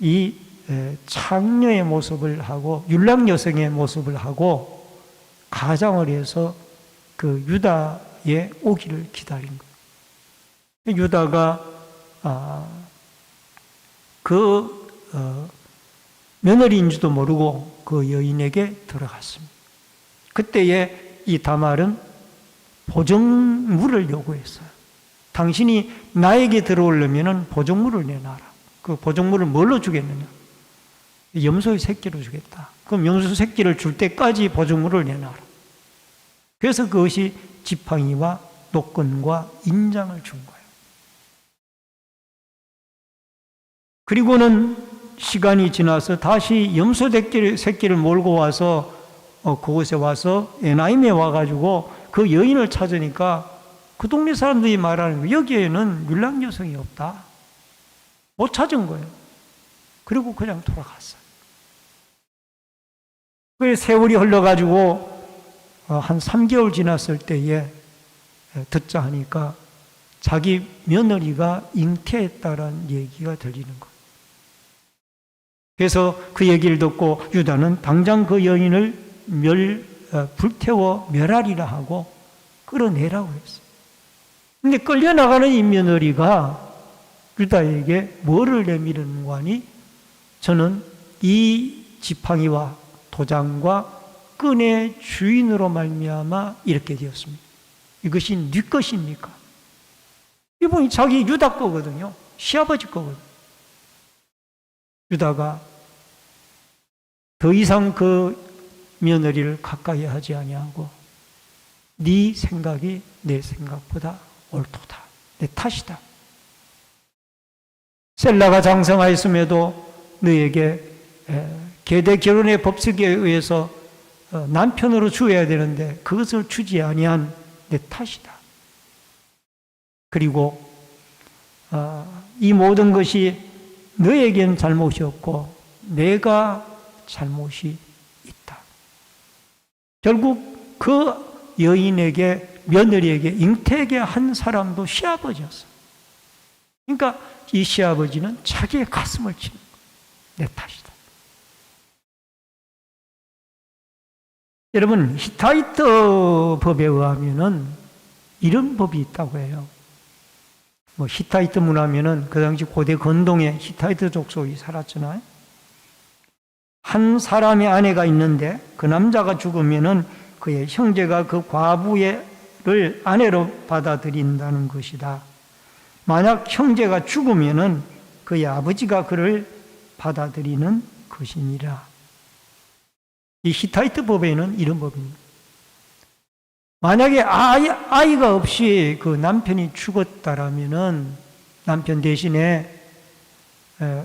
이 창녀의 모습을 하고 율랑 여성의 모습을 하고 가장을 해서 그 유다의 오기를 기다린 거예요. 유다가 며느리인지도 모르고 그 여인에게 들어갔습니다. 그때에 이 다말은 보정물을 요구했어요. 당신이 나에게 들어오려면 보정물을 내놔라. 그 보정물을 뭘로 주겠느냐? 염소의 새끼를 주겠다. 그럼 염소 새끼를 줄 때까지 보증물을 내놔라. 그래서 그것이 지팡이와 노끈과 인장을 준 거예요. 그리고는 시간이 지나서 다시 염소 새끼를 몰고 와서 그곳에 와서 에나임에 와가지고 그 여인을 찾으니까 그 동네 사람들이 말하는 거예요. 여기에는 율랑 여성이 없다. 못 찾은 거예요. 그리고 그냥 돌아갔어요. 그래서 세월이 흘러가지고 한 3개월 지났을 때에 듣자 하니까 자기 며느리가 잉태했다라는 얘기가 들리는 거예요. 그래서 그 얘기를 듣고 유다는 당장 그 여인을 불태워 멸하리라 하고 끌어내라고 했어요. 근데 끌려나가는 이 며느리가 유다에게 뭐를 내미는 하니 저는 이 지팡이와 도장과 끈의 주인으로 말미암아 이렇게 되었습니다. 이것이 네 것입니까? 이분이 자기 유다 거거든요. 시아버지 거거든요. 유다가 더 이상 그 며느리를 가까이 하지 아니하고 네 생각이 내 생각보다 옳도다. 내 탓이다. 셀라가 장성하였음에도 너에게 계대 결혼의 법칙에 의해서 남편으로 주어야 되는데 그것을 주지 아니한 내 탓이다. 그리고 이 모든 것이 너에겐 잘못이 없고 내가 잘못이 있다. 결국 그 여인에게 며느리에게 잉태하게 한 사람도 시아버지였어. 그러니까 이 시아버지는 자기의 가슴을 치는 거야. 내 탓이다. 여러분, 히타이트 법에 의하면은 이런 법이 있다고 해요. 히타이트 문화면은 그 당시 고대 건동에 히타이트 족속이 살았잖아요. 한 사람의 아내가 있는데 그 남자가 죽으면은 그의 형제가 그 과부를 아내로 받아들인다는 것이다. 만약 형제가 죽으면은 그의 아버지가 그를 받아들이는 것이니라. 이 히타이트 법에는 이런 법입니다. 만약에 아이가 없이 그 남편이 죽었다라면은 남편 대신에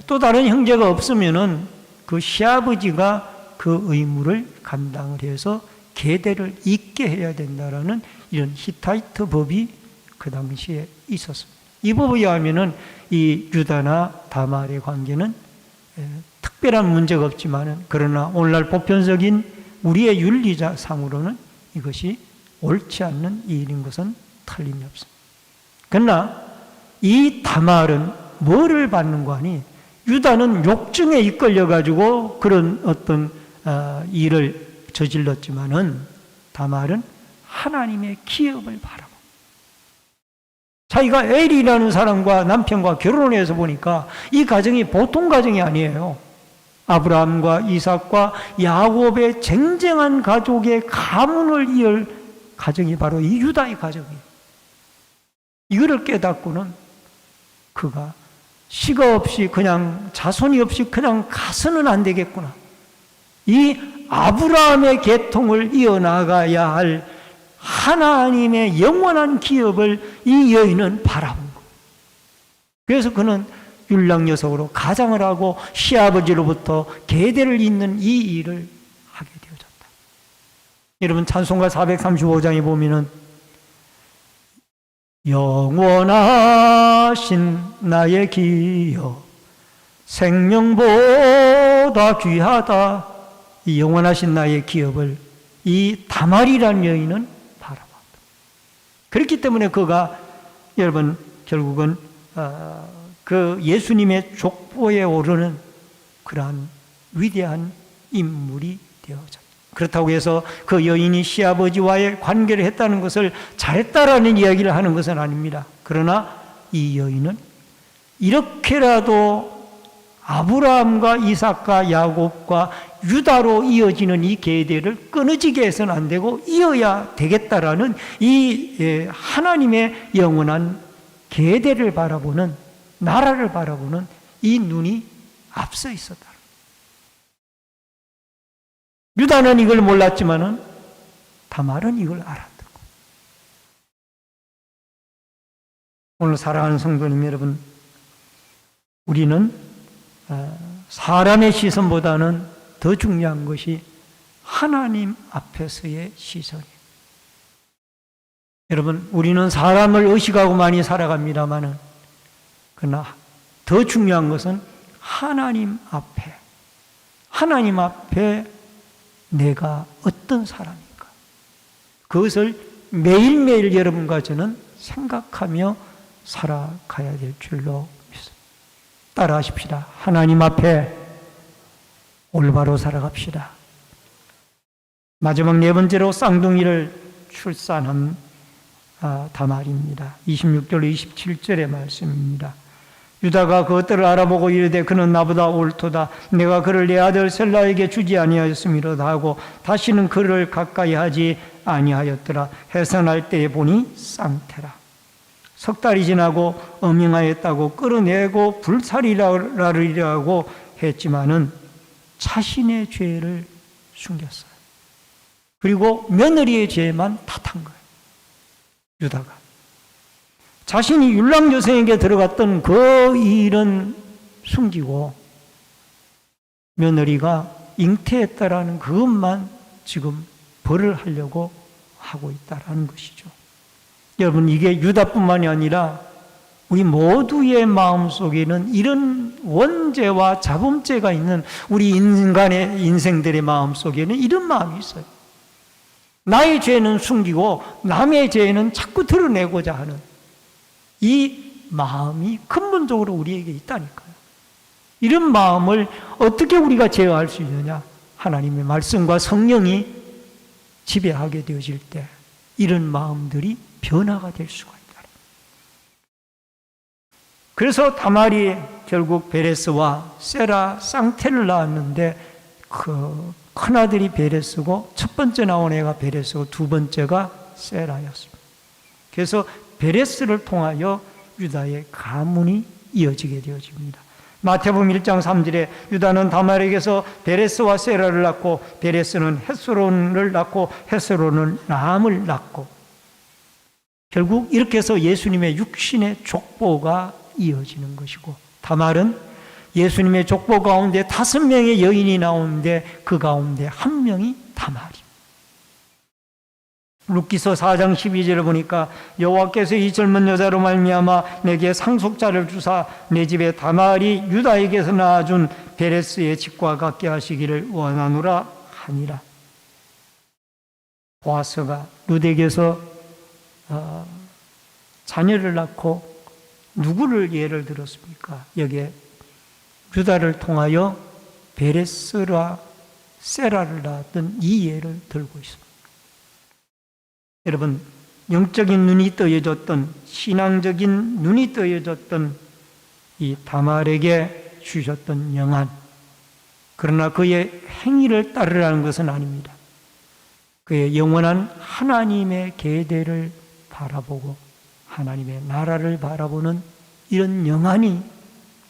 또 다른 형제가 없으면은 그 시아버지가 그 의무를 감당을 해서 계대를 잇게 해야 된다라는 이런 히타이트 법이 그 당시에 있었습니다. 이 법에 의하면은 이 유다나 다말의 관계는 특별한 문제가 없지만은 그러나 오늘날 보편적인 우리의 윤리상으로는 이것이 옳지 않는 일인 것은 틀림이 없습니다. 그러나 이 다말은 뭐를 받는 거 아니? 유다는 욕정에 이끌려가지고 그런 어떤 일을 저질렀지만은 다말은 하나님의 기업을 바라봐. 자기가 엘이라는 사람과 남편과 결혼을 해서 보니까 이 가정이 보통 가정이 아니에요. 아브라함과 이삭과 야곱의 쟁쟁한 가족의 가문을 이을 가정이 바로 이 유다의 가정이에요. 이거를 깨닫고는 그가 씨가 없이 그냥 자손이 없이 그냥 가서는 안 되겠구나. 이 아브라함의 계통을 이어나가야 할 하나님의 영원한 기업을 이 여인은 바라본 거예요. 그래서 그는 율랑여성으로 가장을 하고 시아버지로부터 계대를 잇는 이 일을 하게 되어졌다. 여러분 찬송가 435장에 보면은 영원하신 나의 기업 생명보다 귀하다. 이 영원하신 나의 기업을 이 다말이라는 여인은 바라봤다. 그렇기 때문에 그가 여러분 결국은 그 예수님의 족보에 오르는 그러한 위대한 인물이 되어졌다. 그렇다고 해서 그 여인이 시아버지와의 관계를 했다는 것을 잘했다라는 이야기를 하는 것은 아닙니다. 그러나 이 여인은 이렇게라도 아브라함과 이삭과 야곱과 유다로 이어지는 이 계대를 끊어지게 해서는 안 되고 이어야 되겠다라는 이 하나님의 영원한 계대를 바라보는 나라를 바라보는 이 눈이 앞서 있었다. 유다는 이걸 몰랐지만은 다말은 이걸 알았다고. 오늘 사랑하는 성도님 여러분, 우리는 사람의 시선보다는 더 중요한 것이 하나님 앞에서의 시선이에요. 여러분, 우리는 사람을 의식하고 많이 살아갑니다만은, 그러나 더 중요한 것은 하나님 앞에 내가 어떤 사람인가, 그것을 매일매일 여러분과 저는 생각하며 살아가야 될 줄로 믿습니다. 따라하십시다. 하나님 앞에 올바로 살아갑시다. 마지막 네 번째로 쌍둥이를 출산한 다말입니다. 26절 27절의 말씀입니다. 유다가 그것들을 알아보고 이르되 그는 나보다 옳도다. 내가 그를 내 아들 셀라에게 주지 아니하였음이로다 하고 다시는 그를 가까이 하지 아니하였더라. 해산할 때에 보니 쌍태라. 석 달이 지나고 음행하였다고 끌어내고 불살이라고 했지만은 자신의 죄를 숨겼어요. 그리고 며느리의 죄만 탓한 거예요. 유다가 자신이 율랑 여성에게 들어갔던 그 일은 숨기고 며느리가 잉태했다라는 그것만 지금 벌을 하려고 하고 있다라는 것이죠. 여러분, 이게 유다뿐만이 아니라 우리 모두의 마음속에는 이런 원죄와 자범죄가 있는 우리 인간의 인생들의 마음속에는 이런 마음이 있어요. 나의 죄는 숨기고 남의 죄는 자꾸 드러내고자 하는 이 마음이 근본적으로 우리에게 있다니까요. 이런 마음을 어떻게 우리가 제어할 수 있느냐? 하나님의 말씀과 성령이 지배하게 되어질 때 이런 마음들이 변화가 될 수가 있다. 그래서 다말이 결국 베레스와 세라 쌍태를 낳았는데 그 큰아들이 베레스고 첫 번째 나온 애가 베레스고 두 번째가 세라였습니다. 그래서 베레스를 통하여 유다의 가문이 이어지게 되어집니다. 마태복음 1장 3절에 유다는 다말에게서 베레스와 세라를 낳고 베레스는 헤스론을 낳고 헤스론은 라함을 낳고 결국 이렇게 해서 예수님의 육신의 족보가 이어지는 것이고 다말은 예수님의 족보 가운데 5명의 여인이 나오는데 그 가운데 한 명이 다말입니다. 룻기서 4장 12절을 보니까 여호와께서 이 젊은 여자로 말미암아 내게 상속자를 주사 내 집에 다말이 유다에게서 낳아준 베레스의 집과 같게 하시기를 원하노라 하니라. 보아스가 룻에게서 자녀를 낳고 누구를 예를 들었습니까? 여기에 유다를 통하여 베레스라 세라를 낳았던 이 예를 들고 있습니다. 여러분, 영적인 눈이 뜨여졌던 신앙적인 눈이 뜨여졌던 이 다말에게 주셨던 영안, 그러나 그의 행위를 따르라는 것은 아닙니다. 그의 영원한 하나님의 계대를 바라보고 하나님의 나라를 바라보는 이런 영안이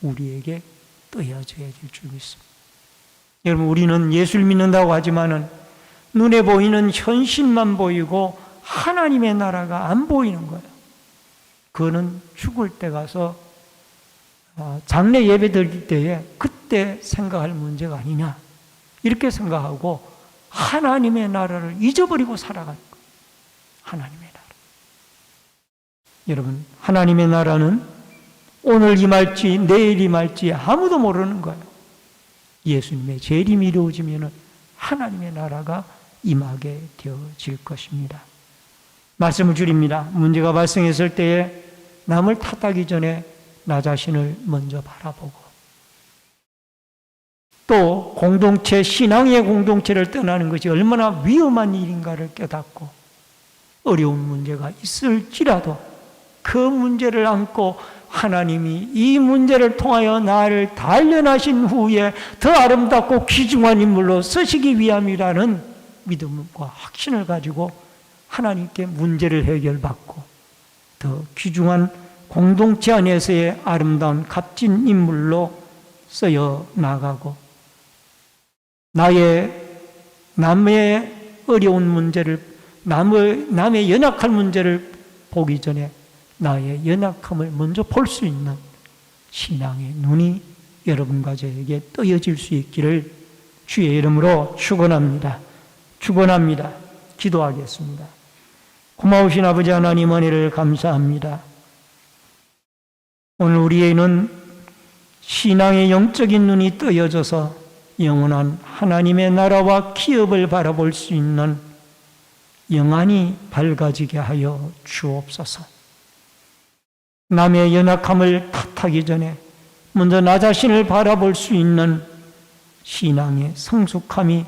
우리에게 떠여져야 될 줄 믿습니다. 여러분, 우리는 예수를 믿는다고 하지만은 눈에 보이는 현실만 보이고 하나님의 나라가 안 보이는 거예요. 그거는 죽을 때 가서 장례 예배 드릴 때에 그때 생각할 문제가 아니냐 이렇게 생각하고 하나님의 나라를 잊어버리고 살아가는 거예요. 하나님의 나라. 여러분, 하나님의 나라는 오늘 임할지 내일 임할지 아무도 모르는 거예요. 예수님의 재림이 이루어지면 하나님의 나라가 임하게 되어질 것입니다. 말씀을 줄입니다. 문제가 발생했을 때에 남을 탓하기 전에 나 자신을 먼저 바라보고 또 공동체, 신앙의 공동체를 떠나는 것이 얼마나 위험한 일인가를 깨닫고 어려운 문제가 있을지라도 그 문제를 안고 하나님이 이 문제를 통하여 나를 단련하신 후에 더 아름답고 귀중한 인물로 쓰시기 위함이라는 믿음과 확신을 가지고 하나님께 문제를 해결받고 더 귀중한 공동체 안에서의 아름다운 값진 인물로 쓰여 나가고 나의 남의 어려운 문제를, 남의 연약한 문제를 보기 전에 나의 연약함을 먼저 볼 수 있는 신앙의 눈이 여러분과 저에게 떠여질 수 있기를 주의 이름으로 축원합니다. 축원합니다. 기도하겠습니다. 고마우신 아버지 하나님, 은혜를 감사합니다. 오늘 우리에는 신앙의 영적인 눈이 떠여져서 영원한 하나님의 나라와 기업을 바라볼 수 있는 영안이 밝아지게 하여 주옵소서. 남의 연약함을 탓하기 전에 먼저 나 자신을 바라볼 수 있는 신앙의 성숙함이,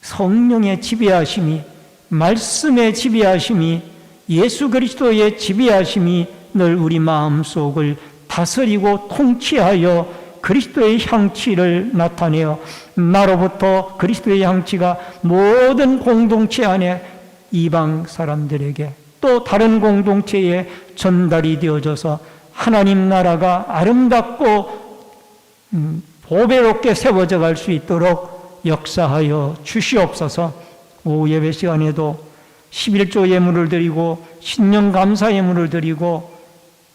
성령의 지배하심이, 말씀의 지배하심이, 예수 그리스도의 지배하심이 늘 우리 마음속을 다스리고 통치하여 그리스도의 향취를 나타내어 나로부터 그리스도의 향취가 모든 공동체 안에 이방 사람들에게 또 다른 공동체에 전달이 되어져서 하나님 나라가 아름답고 보배롭게 세워져 갈 수 있도록 역사하여 주시옵소서. 오후 예배 시간에도 11조 예물을 드리고 신령 감사 예물을 드리고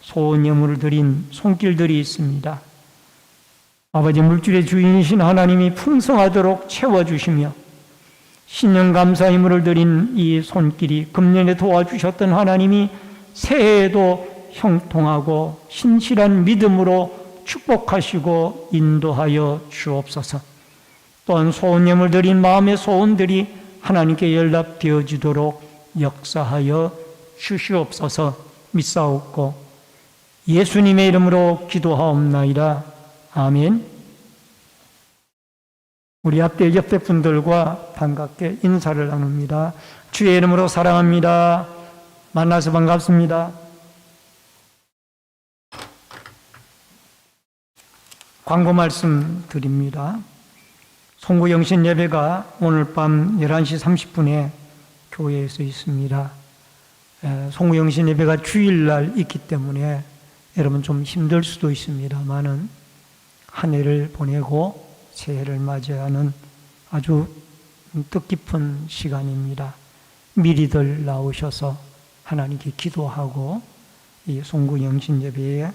소원 예물을 드린 손길들이 있습니다. 아버지, 물질의 주인이신 하나님이 풍성하도록 채워주시며 신령 감사 예물을 드린 이 손길이 금년에 도와주셨던 하나님이 새해에도 형통하고 신실한 믿음으로 축복하시고 인도하여 주옵소서. 또한 소원 예물 드린 마음의 소원들이 하나님께 연락되어지도록 역사하여 주시옵소서. 믿사옵고 예수님의 이름으로 기도하옵나이다. 아멘. 우리 앞에 옆에 분들과 반갑게 인사를 나눕니다. 주의 이름으로 사랑합니다. 만나서 반갑습니다. 광고 말씀 드립니다. 송구영신 예배가 오늘 밤 11시 30분에 교회에서 있습니다. 송구영신 예배가 주일날 있기 때문에 여러분 좀 힘들 수도 있습니다만은 한 해를 보내고 새해를 맞이하는 아주 뜻깊은 시간입니다. 미리들 나오셔서 하나님께 기도하고 이 송구영신 예배에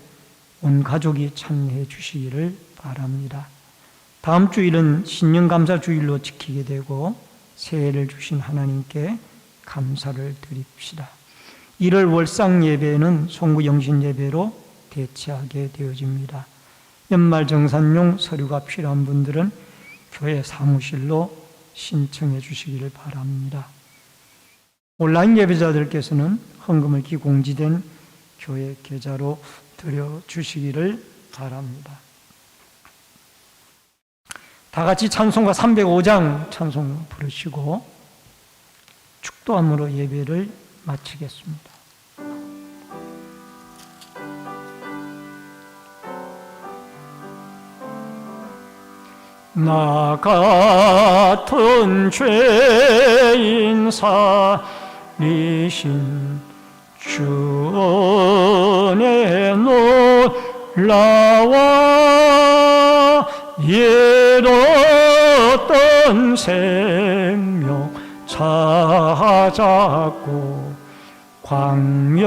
온 가족이 참여해 주시기를 바랍니다. 다음 주일은 신령감사 주일로 지키게 되고 새해를 주신 하나님께 감사를 드립시다. 1월 월상 예배는 송구영신 예배로 대체하게 되어집니다. 연말 정산용 서류가 필요한 분들은 교회 사무실로 신청해 주시기를 바랍니다. 온라인 예배자들께서는 헌금을 기공지된 교회 계좌로 드려주시기를 바랍니다. 다 같이 찬송가 305장 찬송 부르시고 축도함으로 예배를 마치겠습니다. 나 같은 죄인 살리신 주 은혜 놀라와 잃었던 생명 찾았고 광명을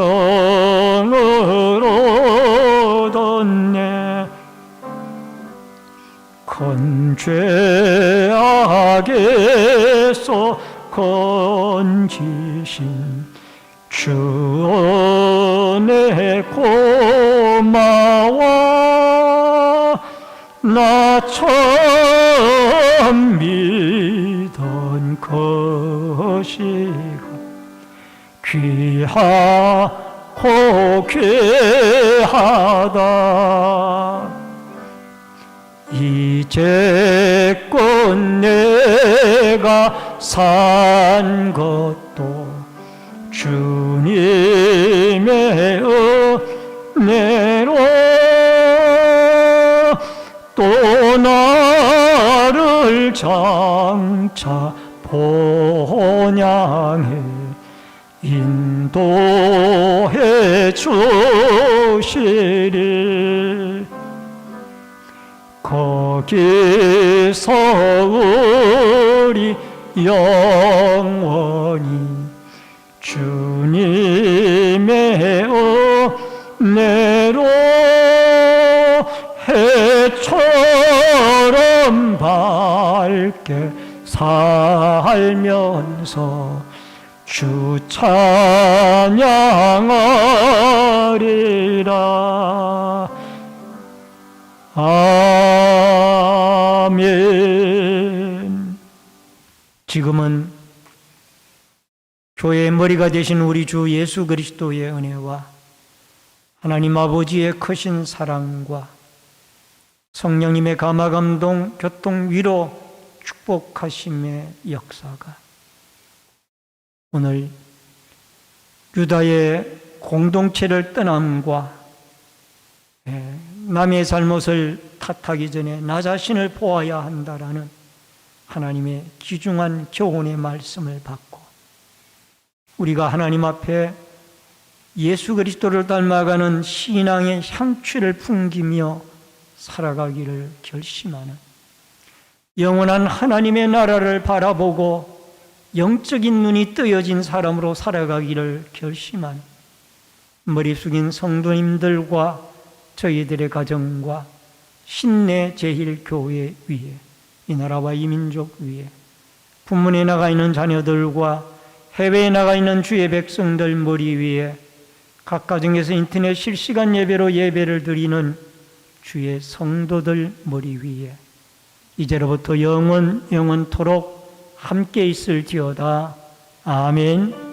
얻었네. 큰 죄악에서 건지신 주 은혜 고마워. 나 처음 믿은 것이가 귀하고 귀하다. 이제껏 내가 산 것도 주님의 은혜로 또 나를 장차 본향에 인도해 주시리. 거기서 우리 영원히 주님의 은혜로 해처럼 밝게 살면서 주 찬양하리라. 아멘. 지금은 교회의 머리가 되신 우리 주 예수 그리스도의 은혜와 하나님 아버지의 크신 사랑과 성령님의 감화감동, 교통, 위로, 축복하심의 역사가 오늘 유다의 공동체를 떠남과 남의 잘못을 탓하기 전에 나 자신을 보아야 한다라는 하나님의 귀중한 교훈의 말씀을 받고 우리가 하나님 앞에 예수 그리스도를 닮아가는 신앙의 향취를 풍기며 살아가기를 결심하는 영원한 하나님의 나라를 바라보고 영적인 눈이 뜨여진 사람으로 살아가기를 결심하는 머리 숙인 성도님들과 저희들의 가정과 신내 제일교회 위에 이 나라와 이 민족 위에 부문에 나가 있는 자녀들과 해외에 나가 있는 주의 백성들 머리 위에 각 가정에서 인터넷 실시간 예배로 예배를 드리는 주의 성도들 머리 위에 이제로부터 영원토록 함께 있을지어다. 아멘.